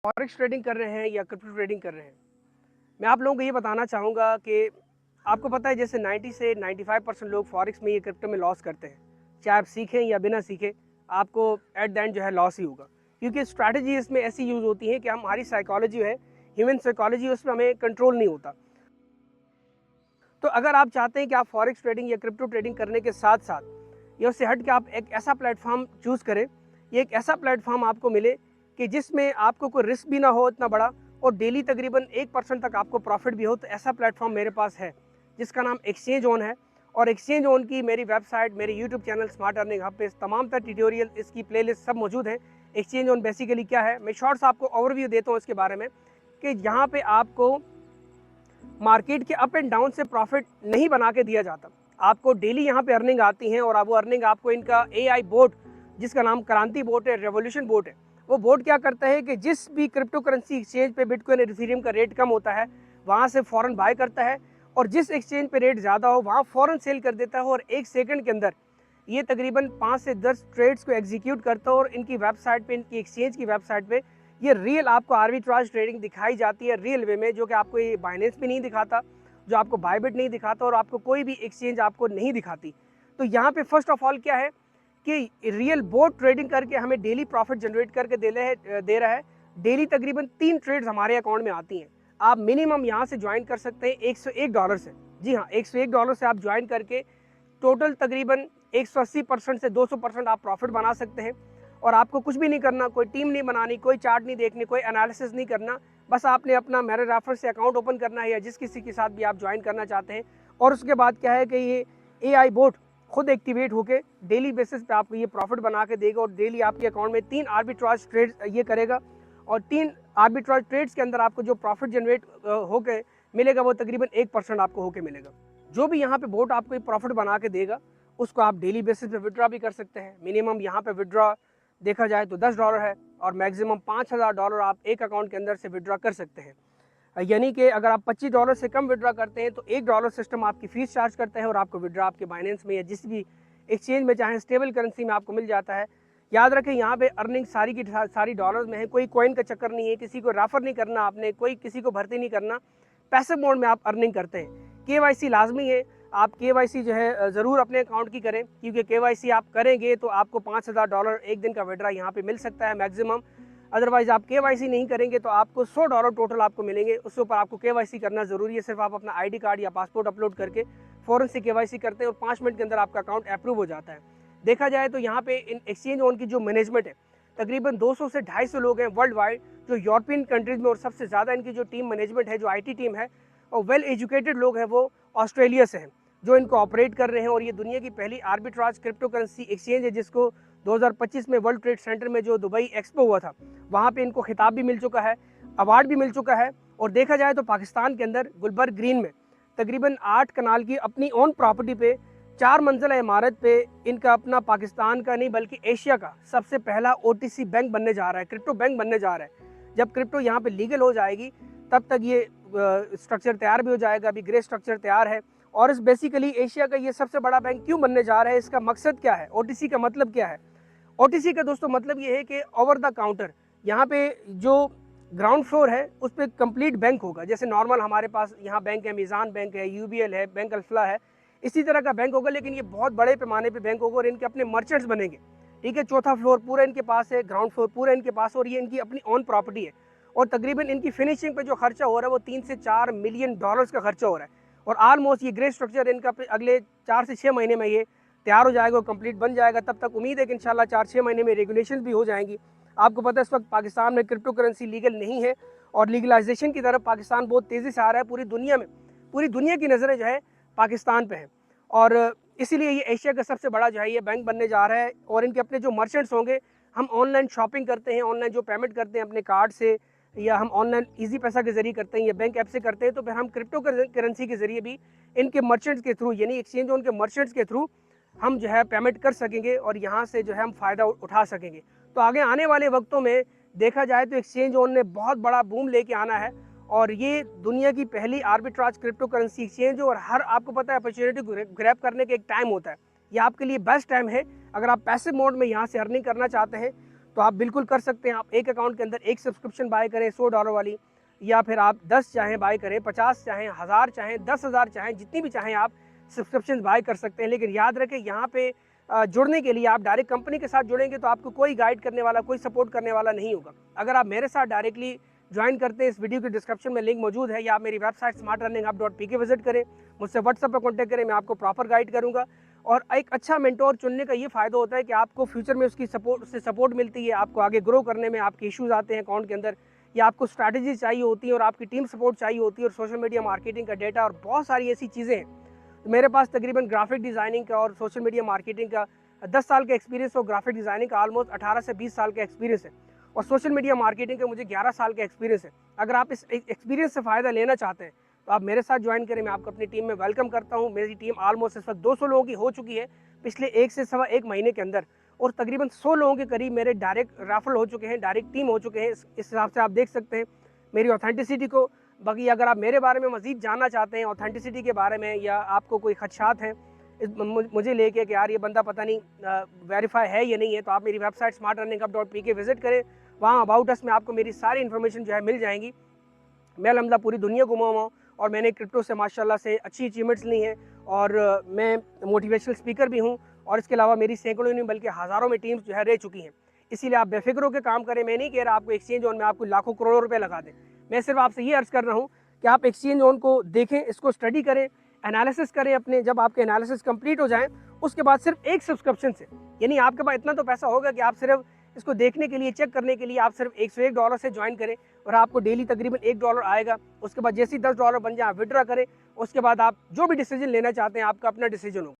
Forex trading कर रहे हैं या क्रिप्टो ट्रेडिंग कर रहे हैं, मैं आप लोगों को ये बताना चाहूँगा कि आपको पता है जैसे 90 से 95% लोग फॉरेक्स में या क्रिप्टो में लॉस करते हैं। चाहे आप सीखें या बिना सीखे, आपको एट द एंड जो है लॉस ही होगा, क्योंकि स्ट्रैटेजी इसमें ऐसी यूज़ होती है कि हमारी साइकोलॉजी है, ह्यूमन साइकोलॉजी, उसमें हमें कंट्रोल नहीं होता। तो अगर आप चाहते हैं कि आप फॉरेक्स ट्रेडिंग या क्रिप्टो ट्रेडिंग करने के साथ साथ या उससे हट के आप एक ऐसा प्लेटफॉर्म चूज़ करें, ये एक ऐसा प्लेटफॉर्म आपको मिले कि जिसमें आपको कोई रिस्क भी ना हो इतना बड़ा और डेली तकरीबन 1% तक आपको प्रॉफिट भी हो, तो ऐसा प्लेटफॉर्म मेरे पास है जिसका नाम एक्सचेंज ऑन है। और एक्सचेंज ऑन की मेरी वेबसाइट, मेरे YouTube channel smart earning hub पे तमाम तरह ट्यूटोरियल, इसकी प्लेलिस्ट सब मौजूद है। एक्सचेंज ऑन बेसिकली क्या है, मैं शॉर्ट्स आपको ओवरव्यू देता हूँ इसके बारे में कि यहाँ पे आपको मार्केट के अप एंड डाउन से प्रॉफिट नहीं बना के दिया जाता। आपको डेली यहाँ पे अर्निंग आती है और वो अर्निंग आपको इनका AI बोट, जिसका नाम क्रांति बोट है, रेवोल्यूशन बोट है, वो बोट क्या करता है कि जिस भी क्रिप्टो करेंसी एक्सचेंज पे बिटकॉइन और इथेरियम का रेट कम होता है वहाँ से फ़ौरन बाय करता है, और जिस एक्सचेंज पे रेट ज़्यादा हो वहाँ फ़ौरन सेल कर देता है। और 1 सेकंड के अंदर ये तकरीबन 5 से 10 ट्रेड्स को एग्जीक्यूट करता है। और इनकी वेबसाइट पे, इनकी एक्सचेंज की वेबसाइट पे ये रियल आपको आर्बिट्राज ट्रेडिंग दिखाई जाती है रियल वे में, जो कि आपको ये बाइनेंस भी नहीं दिखाता, जो आपको बायबिट नहीं दिखाता और आपको कोई भी एक्सचेंज आपको नहीं दिखाती। तो यहाँ पे फर्स्ट ऑफ ऑल क्या है कि रियल बोट ट्रेडिंग करके हमें डेली प्रॉफिट जनरेट करके दे रहा है। डेली तकरीबन 3 ट्रेड्स हमारे अकाउंट में आती हैं। आप मिनिमम यहाँ से ज्वाइन कर सकते हैं $101 से। जी हाँ, $101 से आप ज्वाइन करके टोटल तकरीबन 180% से 200% आप प्रॉफिट बना सकते हैं। और आपको कुछ भी नहीं करना, कोई टीम नहीं बनानी, कोई चार्ट नहीं देखनी, कोई एनालिसिस नहीं करना। बस आपने अपना मेरे रेफर से अकाउंट ओपन करना है या जिस किसी के साथ भी आप ज्वाइन करना चाहते हैं। और उसके बाद क्या है कि ये AI बोट खुद एक्टिवेट होकर डेली बेसिस पे आपको ये प्रॉफिट बना के देगा और डेली आपके अकाउंट में 3 आर्बिट्राज ट्रेड ये करेगा। और 3 आर्बिट्राज ट्रेड्स के अंदर आपको जो प्रॉफिट जनरेट होकर मिलेगा वो तकरीबन 1% आपको होके मिलेगा। जो भी यहाँ पे बोट आपको प्रॉफिट बना के देगा उसको आप डेली बेसिस पे विड्रॉ भी कर सकते हैं। मिनिमम यहाँ पे विड्रॉ देखा जाए तो $10 है और मैक्सिमम $5000 आप एक अकाउंट के अंदर से विड्रॉ कर सकते हैं। यानी कि अगर आप $25 से कम विड्रॉ करते हैं तो $1 सिस्टम आपकी फ़ीस चार्ज करता है और आपको विड्रॉ आपके बाइनेंस में या जिस भी एक्सचेंज में चाहे स्टेबल करेंसी में आपको मिल जाता है। याद रखें, यहाँ पे अर्निंग सारी की सारी डॉलर्स में है, कोई कॉइन का चक्कर नहीं है, किसी को रेफर नहीं करना आपने, कोई किसी को भर्ती नहीं करना, पैसिव मोड में आप अर्निंग करते हैं। KYC लाजमी है, आप KYC जो है ज़रूर अपने अकाउंट की करें, क्योंकि KYC आप करेंगे तो आपको $5000 एक दिन का विड्रॉ यहाँ पे मिल सकता है मैक्सिमम। अदरवाइज़ आप KYC नहीं करेंगे तो आपको $100 टोटल आपको मिलेंगे। उसके ऊपर आपको KYC करना ज़रूरी है। सिर्फ आप अपना ID कार्ड या पासपोर्ट अपलोड करके फ़ौरन से KYC करते हैं और 5 मिनट के अंदर आपका अकाउंट अप्रूव हो जाता है। देखा जाए तो यहाँ पे इन एक्सचेंज ऑन की जो मैनेजमेंट है, तकरीबन 200 से 250 लोग हैं वर्ल्ड वाइड, जो यूरोपियन कंट्रीज़ में, और सबसे ज़्यादा इनकी जो टीम मैनेजमेंट है, जो IT टीम है, और वेल एजुकेटेड लोग हैं वो ऑस्ट्रेलिया से हैं जो इनको ऑपरेट कर रहे हैं। और ये दुनिया की पहली आर्बिट्राज क्रिप्टो करेंसी एक्सचेंज है, जिसको 2025 में वर्ल्ड ट्रेड सेंटर में जो दुबई एक्सपो हुआ था वहाँ पे इनको खिताब भी मिल चुका है, अवार्ड भी मिल चुका है। और देखा जाए तो पाकिस्तान के अंदर गुलबर्ग ग्रीन में तकरीबन 8 कनाल की अपनी ओन प्रॉपर्टी पे 4 मंजिला इमारत पे इनका अपना पाकिस्तान का नहीं बल्कि एशिया का सबसे पहला OTC बैंक बनने जा रहा है, क्रिप्टो बैंक बनने जा रहा है। जब क्रिप्टो यहाँ पे लीगल हो जाएगी तब तक ये स्ट्रक्चर तैयार भी हो जाएगा। अभी ग्रे स्ट्रक्चर तैयार है। और इस बेसिकली एशिया का ये सबसे बड़ा बैंक क्यों बनने जा रहा है, इसका मकसद क्या है, OTC का मतलब क्या है? OTC का दोस्तों मतलब ये है कि ओवर द काउंटर यहाँ पे जो ग्राउंड फ्लोर है उस पर कंप्लीट बैंक होगा। जैसे नॉर्मल हमारे पास यहाँ बैंक है, मीज़ान बैंक है, UBL है, बैंक अल्फला है, इसी तरह का बैंक होगा, लेकिन ये बहुत बड़े पैमाने पे बैंक होगा और इनके अपने मर्चेंट्स बनेंगे। ठीक है, चौथा फ्लोर पूरा इनके पास है, ग्राउंड फ्लोर पूरा इनके पास, और ये इनकी अपनी ओन प्रॉपर्टी है। और तकरीबन इनकी फिनिशिंग पे जो खर्चा हो रहा है वो $3 से $4 मिलियन का खर्चा हो रहा है। और ऑलमोस्ट ये ग्रे स्ट्रक्चर इनका अगले 4 से 6 महीने में ये तैयार हो जाएगा और कंप्लीट बन जाएगा। तब तक उम्मीद है कि इंशाल्लाह 4-6 महीने में रेगुलेशन भी हो जाएंगी। आपको पता है इस वक्त पाकिस्तान में क्रिप्टो करेंसी लीगल नहीं है और लीगलाइजेशन की तरफ पाकिस्तान बहुत तेज़ी से आ रहा है। पूरी दुनिया में, पूरी दुनिया की नज़रें जो है पाकिस्तान पे हैं और इसीलिए ये एशिया का सबसे बड़ा जो है ये बैंक बनने जा रहा है। और इनके अपने जो मर्चेंट्स होंगे, हम ऑनलाइन शॉपिंग करते हैं, ऑनलाइन जो पेमेंट करते हैं अपने कार्ड से, या हम ऑनलाइन इजी पैसा के ज़रिए करते हैं या बैंक ऐप से करते हैं, तो फिर हम क्रिप्टो करेंसी के ज़रिए भी इनके मर्चेंट्स के थ्रू, यानी एक्सचेंज ऑन के मर्चेंट्स के थ्रू हम जो है पेमेंट कर सकेंगे और यहाँ से जो है हम फ़ायदा उठा सकेंगे। तो आगे आने वाले वक्तों में देखा जाए तो एक्सचेंज ऑन ने बहुत बड़ा बूम लेके आना है और ये दुनिया की पहली आर्बिट्राज क्रिप्टो करेंसी एक्सचेंज है। और हर, आपको पता है, अपॉर्चुनिटी ग्रैब करने का एक टाइम होता है। ये आपके लिए बेस्ट टाइम है। अगर आप पैसिव मोड में यहाँ से अर्निंग करना चाहते हैं तो आप बिल्कुल कर सकते हैं। आप एक अकाउंट के अंदर एक सब्सक्रिप्शन बाय करें $100 वाली, या फिर आप 10 चाहें बाय करें, 50 चाहें, 1000 चाहें, 10,000 चाहें, जितनी भी चाहें आप सब्सक्रिप्शन बाय कर सकते हैं। लेकिन याद रखें, यहाँ पे जुड़ने के लिए आप डायरेक्ट कंपनी के साथ जुड़ेंगे तो आपको कोई गाइड करने वाला, कोई सपोर्ट करने वाला नहीं होगा। अगर आप मेरे साथ डायरेक्टली ज्वाइन करते हैं, इस वीडियो के डिस्क्रिप्शन में लिंक मौजूद है, या आप मेरी वेबसाइट smartearninghub.pk विजिट करें, मुझसे व्हाट्सएप पर कॉन्टैक्ट करें, मैं आपको प्रॉपर गाइड करूँगा। और एक अच्छा मेंटोर चुनने का ये फ़ायदा होता है कि आपको फ्यूचर में उसकी सपोर्ट मिलती है, आपको आगे ग्रो करने में आपके इश्यूज़ आते हैं अकाउंट के अंदर, या आपको स्ट्रैटेजी चाहिए होती है और आपकी टीम सपोर्ट चाहिए होती है, और सोशल मीडिया मार्केटिंग का डेटा और बहुत सारी ऐसी चीज़ें हैं। तो मेरे पास तकरीबन ग्राफिक डिज़ाइनिंग का और सोशल मीडिया मार्केटिंग का 10 साल का एक्सपीरियंस, और ग्राफिक डिज़ाइनिंग का ऑलमोस्ट 18 से 20 साल का एक्सपीरियंस है, और सोशल मीडिया मार्केटिंग का मुझे 11 साल का एक्सपीरियंस है। अगर आप इस एक्सपीरियंस से फ़ायदा लेना चाहते हैं तो आप मेरे साथ ज्वाइन करें, मैं आपको अपनी टीम में वेलकम करता हूँ। मेरी टीम ऑलमोस्ट इस वक्त 200 लोगों की हो चुकी है पिछले 1 से सवा 1 महीने के अंदर, और तकरीबन 100 लोगों के करीब मेरे डायरेक्ट रेफरल हो चुके हैं, डायरेक्ट टीम हो चुके हैं। इस हिसाब से आप देख सकते हैं मेरी ऑथेंटिसिटी को। बाकी अगर आप मेरे बारे में मज़ीद जानना चाहते हैं, ऑथेंटिसिटी के बारे में, या आपको कोई खदशात हैं मुझे लेके कि यार ये बंदा पता नहीं वेरीफाई है या नहीं है, तो आप मेरी वेबसाइट smartearninghub.pk विजिट करें। वहाँ अबाउट अस में आपको मेरी सारी इन्फॉर्मेशन जो है मिल जाएंगी। मैं अल्हम्दुलिल्लाह पूरी दुनिया घुमा हुआ हूँ, और मैंने क्रिप्टो से माशाल्लाह से अच्छी अचीवमेंट्स ली हैं, और मैं मोटिवेशनल स्पीकर भी हूँ, और इसके अलावा मेरी सैकड़ों नहीं बल्कि हज़ारों में टीम्स जो है रह चुकी हैं। इसीलिए आप बेफिक्र होकर काम करें। मैं नहीं कह रहा आपको एक्सचेंज ऑन में आपको लाखों करोड़ों रुपए लगा दें। मैं सिर्फ आपसे ये अर्ज़ कर रहा हूँ कि आप एक्सचेंज ऑन को देखें, इसको स्टडी करें, एनालिसिस करें अपने। जब आपके एनालिसिस कंप्लीट हो जाए, उसके बाद सिर्फ एक सब्सक्रिप्शन से, यानी आपके पास इतना तो पैसा होगा कि आप सिर्फ इसको देखने के लिए, चेक करने के लिए आप सिर्फ $101 से ज्वाइन करें, और आपको डेली तकरीबन $1 आएगा। उसके बाद जैसे ही $10 बन जाए आप विड्रॉ करें। उसके बाद आप जो भी डिसीजन लेना चाहते हैं, आपका अपना डिसीजन होगा।